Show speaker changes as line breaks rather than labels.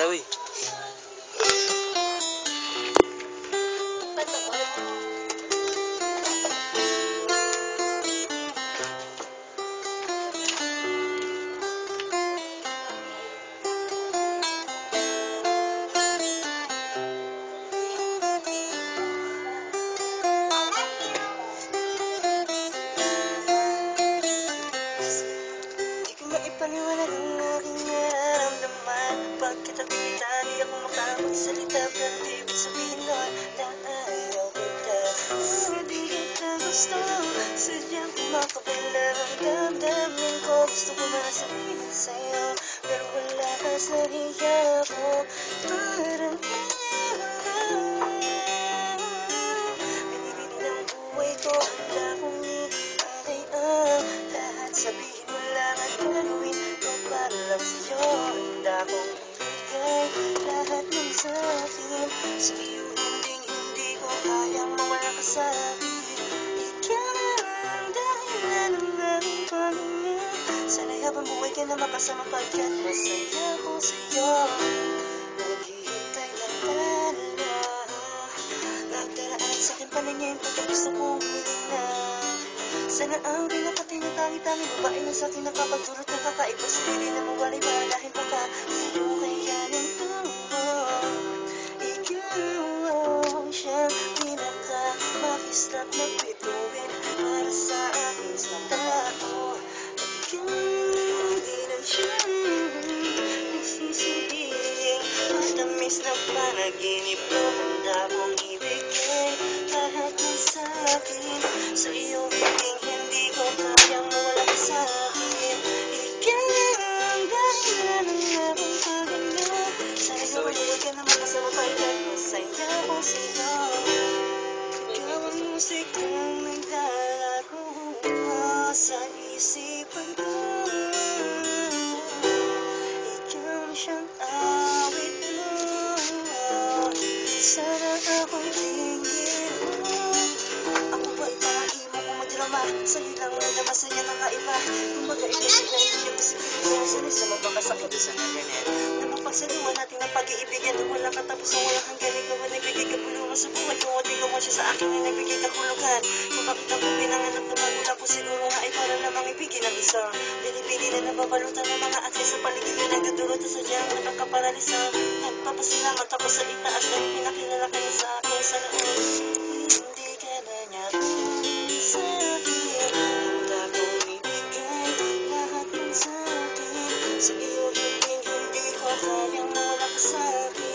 Hello eh.
Di ko maipaliwanag ang aking nararamdaman. Pagkatabi kita, di ako makapagsalita. Pero di ibig sabihin nun na ayaw kita. Di kita gusto, sadyang kumakabila ang damdamin ko. Gusto ko na sabihin sa'yo, pero wala ka sa hiya ko. Parang pinili ng buhay ko, handa kong ialay ang lahat. Sabihin mo lang at gagawin ko para lang sa'yo. Handa kong ibigay lahat ng sa'kin. Sa'yo hindi ko kayang mawala ka sa'kin. Ikaw ang dahilan ng aking pamilya. Sana'y habang buhay ka na makasama pagkat masaya ko sa'yo. Naghihintay lang talaga. Nagdaraan sa'kin paningin pagkat gusto kong humiling na. Sana ang pinakatinatangitangin babae na sa'kin nakapagdulot ng kakaiba. Hindi na mawalay ba dahil baka sa'yo kayanin ko. Ikaw siyang pinakamakisarap na bituin para sa akin sa tao. Ikaw din ang siyang nagsisibing matamis na panaginip ko. Handa kong ibigay lahat ng sa'kin. Sa iyo hindi ko kayang mawala ka sa'kin. Ikaw ang dahilan ng aking paghinga. Sa iyo huwag ka na makasama pagkat masaya ko sa'yo. Ikaw ang musikang naglalaro sa isipan ko. Ikaw siyang awit mo. Sana ako'y tingin mo. Ako ba'y paimo kung madrama? Sa'yo lang na masaya kakaiba. Kumbaga ibigay na hindi yung posibilidad. Sanay sa mabakasakit sa internet na mapagsaluhan natin ang pag-iibigan na walang katapusan, walang hanggan. Ikaw ang nagbigay kabulungan sa buhay ko at ikaw siya sa akin na nagbigay kahulugan. Kung bakit ako pinanganak na magulang ko, siguro nga ay para lamang ibigin ang isang binibili na nababalutan ng mga atay sa paligid na nagdudulot na sadyang nakakaparalisa. Nagpapasalamat ako sa itaas dahil pinakilala ka niya sa akin sa noon. Hindi ka na niya sa'kin. Handa kong ibigay lahat ng sa'kin. Sa iyo hindi ko kayang mawala ka sa'kin.